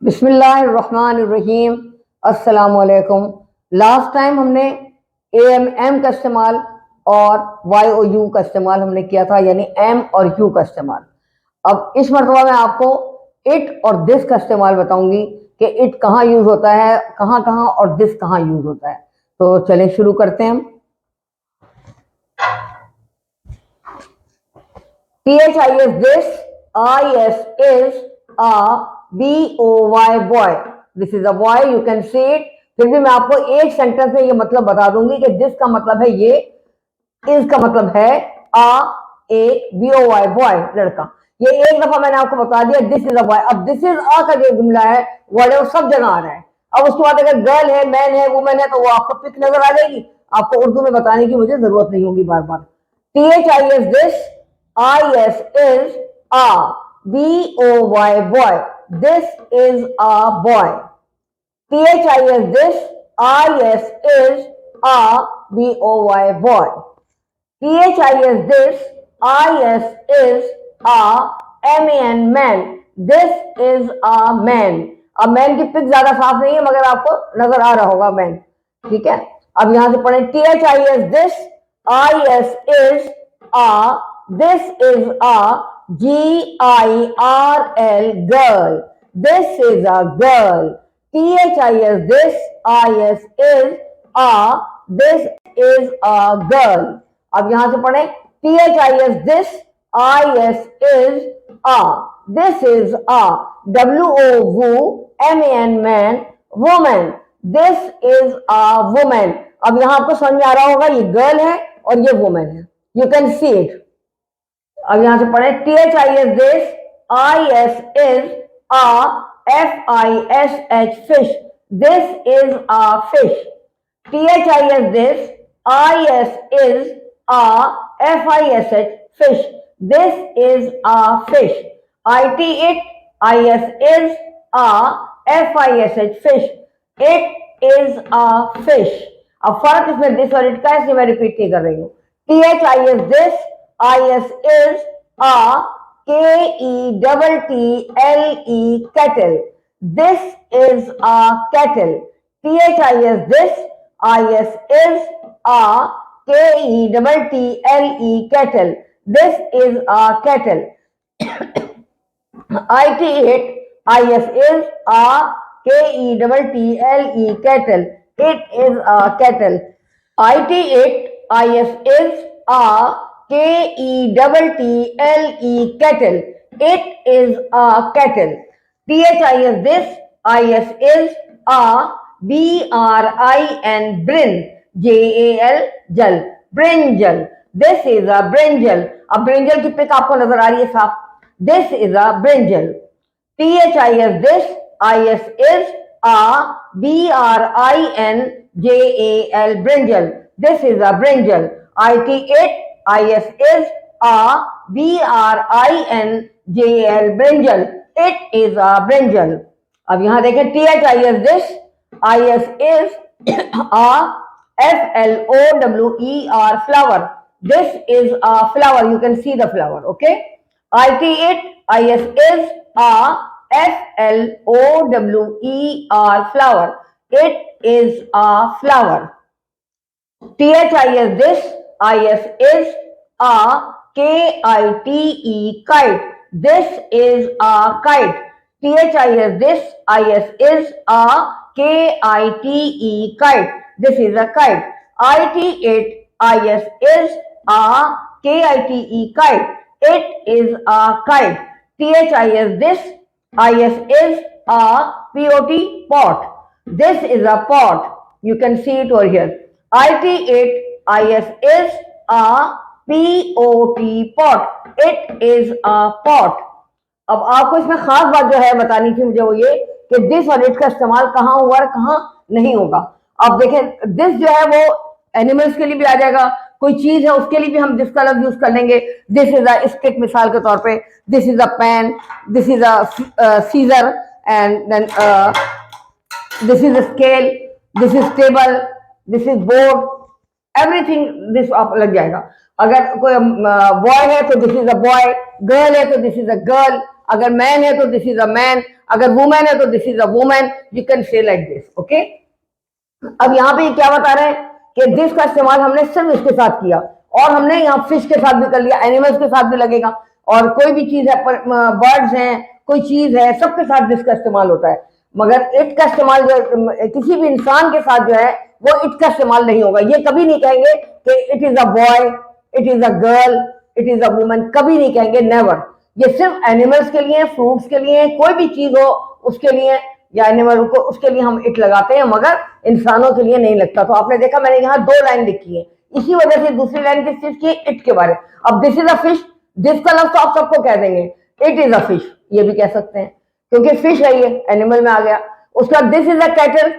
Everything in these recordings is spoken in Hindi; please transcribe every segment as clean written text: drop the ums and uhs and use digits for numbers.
बिस्मिल्लाहिर्रहमानिर्रहीम। अस्सलाम वालेकुम। लास्ट टाइम हमने एम का इस्तेमाल और वाई ओ यू का इस्तेमाल हमने किया था, यानी एम और यू का इस्तेमाल। अब इस मरतबा मैं आपको इट और दिस का इस्तेमाल बताऊंगी कि इट कहाँ यूज होता है, कहाँ कहाँ, और दिस कहाँ यूज होता है। तो चलें शुरू करते हैं हम। THIS this, IS is a, BOY boy, this is a boy, you can see it। फिर भी मैं आपको एक सेंटेंस में ये मतलब बता दूंगी कि दिस का मतलब है ये, इज का मतलब है एक, BOY बॉय लड़का। ये एक दफा मैंने आपको बता दिया, दिस इज अ बॉय। अब दिस इज अ का जो जुमला है वर्ड है वो सब जगह आ रहा है। अब उसके बाद अगर गर्ल है, मैन है, वुमेन है, तो वो आपको पिक नजर आ जाएगी। आपको उर्दू में बताने की मुझे जरूरत नहीं होगी बार बार। THIS this, IS is a, BOY boy, this is a boy। THIS this, IS is a, BOY boy। THIS this, IS is a, MAN man, this is a man। अब मैन की पिक ज्यादा साफ नहीं है मगर आपको नजर आ रहा होगा मैन, ठीक है। अब यहां से पढ़ें, THIS this, IS is a, this is a, GIRL girl, this is a girl। THIS this, IS is a, this is a girl। अब यहां से पढ़े, THIS this, IS is a, this is a, WOMAN man, woman, this is a woman। अब यहां आपको समझ में आ रहा होगा ये गर्ल है और ये वुमेन है, यू कैन सी इट। अब यहां से पढ़े, THIS this, IS is a, FISH fish, this is a fish। THIS this, IS is a, FISH fish, this is a fish। IT it, IS is a, FISH fish, it is a fish। अब फर्क इसमें दिस और इट का है, इसलिए मैं रिपीट नहीं कर रही हूँ। THIS this, IS is a, KETTLE kettle, this is a kettle। THIS this, IS is a, KETTLE kettle, this is a kettle। IT it, IS is a, KETTLE kettle, it is a kettle। IT it, IS is a, KETTLE kettle, it is a kettle। THIS this, IS is a, BRIN brin, JAL jal, brinjal, this is a brinjal। अब brinjal की पिक आपको नजर आ रही है साफ, this is a brinjal। THIS this, IS is a, BRINJAL brinjal, this is a brinjal। IT it, IS is a, BRINJAL brinjal, it is a brinjal। अब यहां देखें, THIS this, IS is a, FLOWER flower, this is a flower, you can see the flower, okay। IT it, IS is a, FLOWER flower, it is a flower। THIS this, IS is a, KITE kite, this is a kite। THIS this, IS is a, KITE kite, this is a kite। IT it, IS is a, KITE kite, it is a kite। THIS this, IS is a, POT pot, this is a pot, you can see it over here। IT it, IS is a, POT pot, it is a pot। अब आपको इसमें खास बात जो है बतानी थी मुझे वो ये कि दिस और इट का इस्तेमाल कहाँ हुआ और कहाँ नहीं होगा। अब देखें, दिस जो है वो एनिमल्स के लिए भी आ जाएगा, कोई चीज है उसके लिए भी हम दिस का लफ्ज यूज कर लेंगे। दिस इज अ स्टिक, मिसाल के तौर पे, this is a pen, this is a scissor, and then this is a scale, this is table, this is board, everything this आप लग जाएगा। अगर कोई बॉय है तो this is a boy, girl है तो दिस इज अ गर्ल। अगर मैन है तो दिस इज अ मैन, अगर वुमेन है तो this is a women, you can say like this. Okay, अब यहाँ पे क्या बता रहे हैं कि दिस का इस्तेमाल हमने सिर्फ इसके साथ किया, और हमने यहाँ फिश के साथ भी कर लिया, एनिमल्स के साथ भी लगेगा, और कोई भी चीज है, बर्ड्स हैं, कोई चीज है, सबके साथ दिस का इस्तेमाल होता है। मगर इट का इस्तेमाल जो किसी भी इंसान के साथ जो है वो इट का इस्तेमाल नहीं होगा। ये कभी नहीं कहेंगे कि it is a boy, it is a girl, it is a woman, कभी नहीं कहेंगे, नेवर। ये सिर्फ एनिमल्स के लिए, फ्रूट्स के लिए, कोई भी चीज हो उसके लिए, या एनिमल को उसके लिए हम इट लगाते हैं, मगर इंसानों के लिए नहीं लगता। तो आपने देखा मैंने यहाँ 2 लाइन लिखी है, इसी वजह से दूसरी लाइन किस चीज की, इट के बारे। अब this is a fish, this का लफ्ज तो आप सबको कह देंगे, इट इज अ फिश ये भी कह सकते हैं क्योंकि फिश है, ये एनिमल में आ गया। उसका this is a cattle,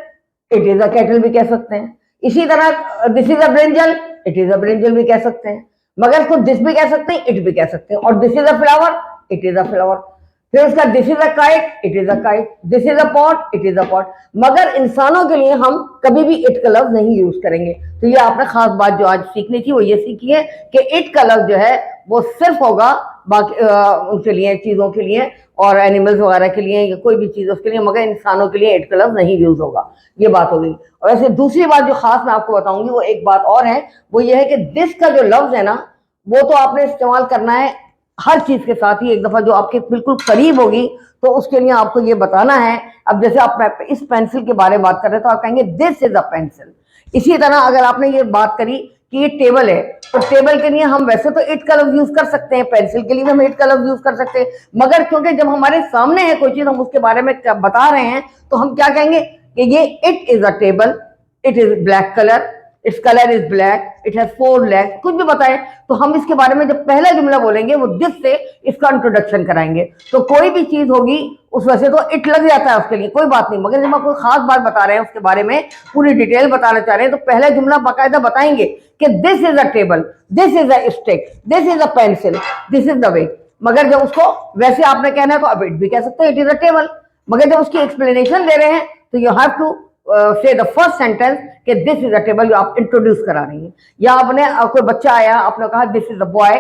it is a cattle भी कह सकते हैं। इसी तरह this is a brinjal, it is a brinjal भी कह सकते हैं, मगर इसको दिस भी कह सकते हैं, इट भी कह सकते हैं। और this is a flower, it is a flower. फिर उसका this is a kite, it is a kite, this is a pot, it is a pot. मगर इंसानों के लिए हम कभी भी इट का लफ्ज नहीं यूज करेंगे। तो ये आपने खास बात जो आज सीखनी थी वो ये सीखी है कि इट का लफ्ज जो है वो सिर्फ होगा बाकी उनके लिए, चीजों के लिए और एनिमल्स वगैरह के लिए, या कोई भी चीज उसके लिए, मगर इंसानों के लिए इट का लफ्ज नहीं यूज होगा। ये बात हो गई। और ऐसे दूसरी बात जो खास मैं आपको बताऊंगी वो एक बात और है, वो ये है कि दिस का जो लफ्ज है ना, वो तो आपने इस्तेमाल करना है हर चीज के साथ ही। एक दफा जो आपके बिल्कुल करीब होगी तो उसके लिए आपको ये बताना है। अब जैसे आप इस पेंसिल के बारे में बात कर रहे हैं तो आप कहेंगे दिस इज अ पेंसिल। इसी तरह अगर आपने ये बात करी कि ये टेबल है, तो टेबल के लिए हम वैसे तो इट का लफ्ज यूज कर सकते हैं, पेंसिल के लिए भी हम इट का लफ्ज यूज कर सकते हैं, मगर क्योंकि जब हमारे सामने है कोई चीज, हम उसके बारे में बता रहे हैं, तो हम क्या कहेंगे कि ये it is a table, it is black colour, its colour is black, it has 4 legs, कुछ भी बताएं तो हम इसके बारे में जब पहला जुमला बोलेंगे वो दिस से इसका इंट्रोडक्शन कराएंगे। तो कोई भी चीज होगी उस वजह तो इट लग जाता है उसके लिए, कोई बात नहीं, मगर जब आप कोई खास बात बता रहे हैं उसके बारे में पूरी डिटेल बताना चाह रहे हैं तो पहला जुमला बाकायदा बताएंगे कि this is a table, this is a stick, this is a pencil, this is the way. मगर जब उसको वैसे आपने कहना है तो अब इट भी कह सकते हैं, इट इज अ टेबल। मगर जब उसकी एक्सप्लेनेशन दे रहे हैं तो यू हैव टू से द फर्स्ट सेंटेंस कि दिस इज अ टेबल, जो आप इंट्रोड्यूस करा रही हैं। या आपने कोई बच्चा आया, आपने कहा this is a boy,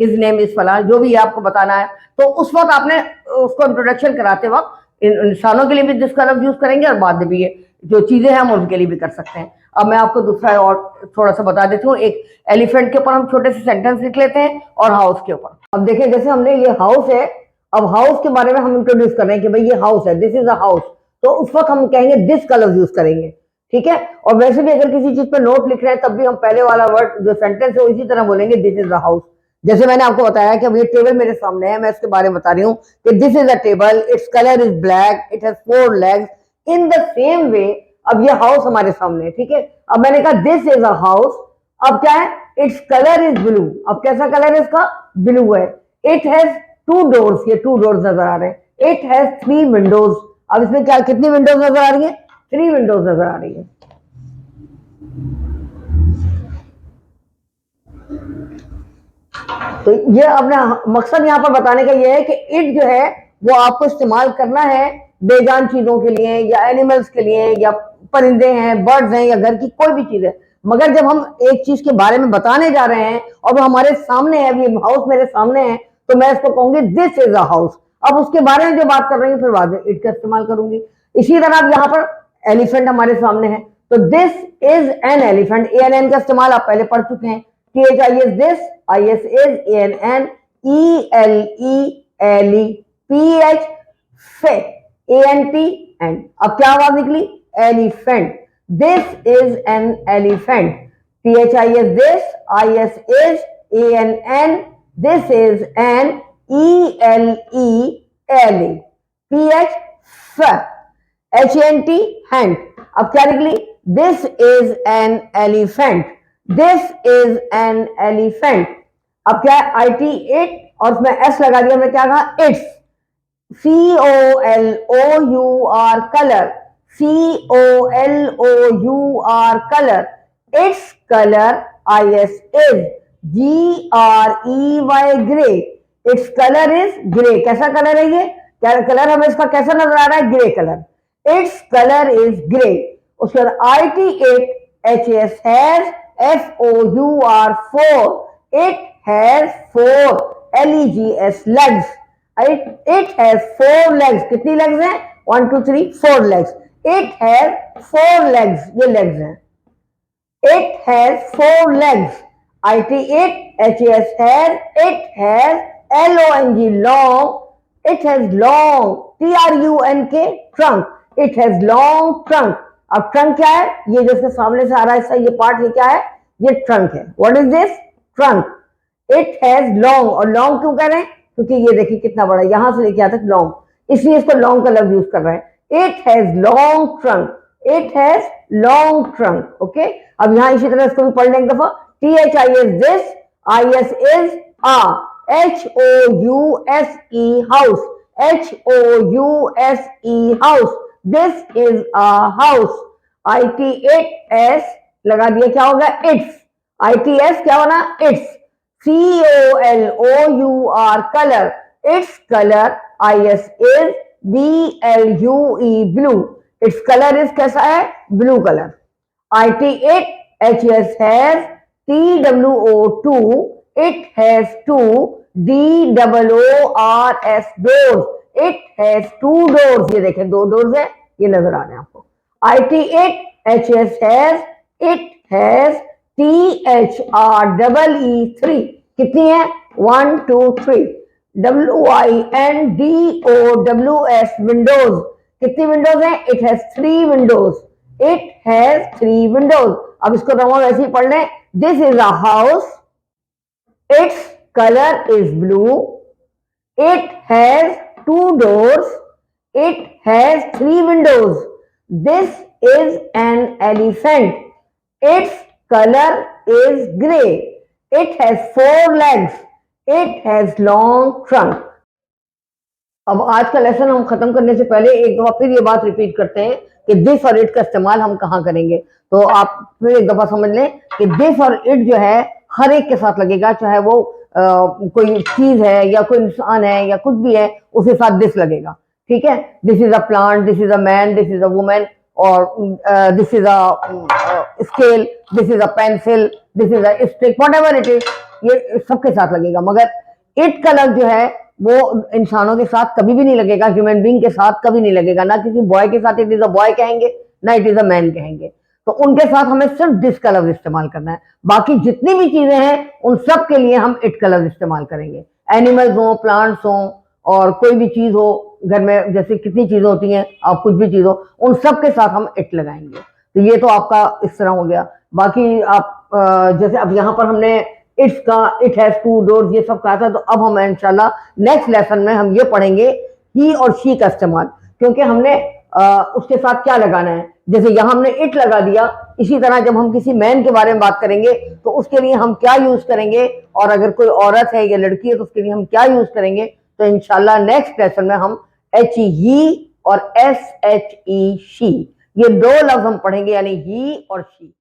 his name is फला, जो भी आपको बताना है, तो उस वक्त आपने उसको इंट्रोडक्शन कराते वक्त इंसानों के लिए भी दिस का लफ्ज यूज करेंगे और बाद में भी ये जो चीजें हैं हम उनके लिए भी कर सकते हैं। अब मैं आपको दूसरा और थोड़ा सा बता देती हूँ। एक एलिफेंट के ऊपर हम छोटे से सेंटेंस लिख लेते हैं और हाउस के ऊपर। अब देखिए जैसे हमने ये हाउस है, अब हाउस के बारे में हम इंट्रोड्यूस कर रहे हैं कि भाई ये हाउस है, दिस इज अ हाउस, तो उस वक्त हम कहेंगे दिस का लफ्ज यूज करेंगे, ठीक है। और वैसे भी अगर किसी चीज पे नोट लिख रहे हैं तब भी हम पहले वाला वर्ड जो सेंटेंस है इसी तरह बोलेंगे, दिस इज द हाउस। जैसे मैंने आपको बताया कि अब ये टेबल मेरे सामने है, मैं इसके बारे में बता रही हूँ कि this is a table, its colour is black, it has 4 legs। In the same way अब ये हाउस हमारे सामने है, ठीक है। अब मैंने कहा दिस इज अ हाउस, अब क्या है, इट्स कलर इज ब्लू। अब कैसा कलर है इसका, ब्लू है। इट हैज 2 doors, ये 2 doors नजर आ रहे हैं। इट हैज 3 windows, अब इसमें क्या कितनी विंडोज नजर आ रही है, 3 विंडोज नजर आ रही है। तो ये अपने मकसद यहाँ पर बताने का ये है कि इट जो है वो आपको इस्तेमाल करना है बेजान चीजों के लिए, या एनिमल्स के लिए, या परिंदे हैं, बर्ड्स हैं, या घर की कोई भी चीज है। मगर जब हम एक चीज के बारे में बताने जा रहे हैं और वो हमारे सामने है, अभी हाउस मेरे सामने है, तो मैं इसको कहूंगी दिस इज अ हाउस। अब उसके बारे में जो बात कर रही हूँ फिर बाद में इट का इस्तेमाल करूंगी। इसी तरह अब यहाँ पर एलिफेंट हमारे सामने है, तो this is an elephant, a an an का इस्तेमाल आप पहले पढ़ चुके हैं। THIS this, IS is, ANN, ELE PH FE, ANT ant. अब क्या आवाज निकली, elephant. This is an elephant. THIS this, IS is, ANN, this is an, ELE PH F, HANT hand. अब क्या निकली, this is an elephant, this is an elephant. अब क्या है, IT इट, और उसमें S लगा दिया, मैं क्या कहा, it's. COLOUR colour, COLOUR colour, its colour, IS is, GREY grey, its colour is grey. कैसा कलर है ये, क्या कलर हमें इसका कैसा नजर आ रहा है, grey colour. Its colour is grey. उसके बाद IT it, HS has, FOUR 4, it has 4 LEGS legs। It has 4 legs. कितनी legs हैं? 1 2 3 4 legs. It has 4 legs. ये legs हैं. It has 4 legs. It, has, has. It has long, long. It has long, trunk, trunk. It has long trunk. अब trunk क्या है? ये जैसे सामने से आ रहा है ये पार्ट ये क्या है? ये trunk है. What is this? Trunk. It has long. और long क्यों कह रहे हैं? क्योंकि ये देखिए कितना बड़ा, यहां से लेके यहाँ तक long, इसलिए इसको long का लफ्ज यूज कर रहे हैं. It has long trunk. It has long trunk. Okay? अब यहां इसी तरह इसको भी पढ़ लें एक दफा. THIS this, IS is a, HOUSE house, HOUSE house. This is a house. ITS लगा दिया, क्या होगा? It's. ITS क्या होना? It's. COLOUR color. Its color. IS is BLUE blue. Its color is कैसा है? Blue color. HS has TWO2. It has 2 DOORS doors. It has 2 doors. ये देखें 2 doors है, ये नजर आ रहे हैं आपको. HS has, it has THREE3. कितनी है? 1 2 3. WINDOWS windows. कितनी विंडोज है? It has 3 windows. It has 3 windows. अब इसको रमो वैसे ही पढ़ लें. This is a house. Its color is blue. It has 2 doors. It has 3 windows. This is an elephant. Its color is gray. It has 4 legs. It has long trunk. अब आज का लेसन हम खत्म करने से पहले एक दफा फिर ये बात रिपीट करते हैं कि दिस और इट का इस्तेमाल हम कहाँ करेंगे. तो आप फिर एक दफा समझ लें कि दिस और इट जो है हर एक के साथ लगेगा, चाहे वो कोई चीज है या कोई इंसान है या कुछ भी है, उसके साथ दिस लगेगा. ठीक है? This is a plant, this is a man, this is a women, और this is a scale, this is a pencil, this is a stick, whatever it is, ये सबके साथ लगेगा. मगर इट का लफ्ज जो है वो इंसानों के साथ कभी भी नहीं लगेगा, ह्यूमन बीइंग के साथ कभी नहीं लगेगा. ना किसी बॉय के साथ इट इज अ बॉय कहेंगे, ना इट इज अ मैन कहेंगे. तो उनके साथ हमें सिर्फ दिस का लफ्ज इस्तेमाल करना है. बाकी जितनी भी चीजें हैं उन सब के लिए हम इट का लफ्ज इस्तेमाल करेंगे. एनिमल्स हो, प्लांट्स हो, और कोई भी चीज हो घर में, जैसे कितनी चीजें होती हैं, आप कुछ भी चीज हो, उन सब के साथ हम इट लगाएंगे. तो ये तो आपका इस तरह हो गया. बाकी आप जैसे अब यहाँ पर हमने इट्स का, इट हैज 2 डोर्स, ये सब कहा था. तो अब हम इंशाल्लाह नेक्स्ट लेसन में हम ये पढ़ेंगे ही और शी का इस्तेमाल, क्योंकि हमने उसके साथ क्या लगाना है. जैसे यहाँ हमने इट लगा दिया, इसी तरह जब हम किसी मैन के बारे में बात करेंगे तो उसके लिए हम क्या यूज करेंगे, और अगर कोई औरत है या लड़की है तो उसके लिए हम क्या यूज करेंगे. तो इंशाल्लाह नेक्स्ट लेसन में हम HE और SHE, ये 2 लफ्ज हम पढ़ेंगे, यानी ही और शी.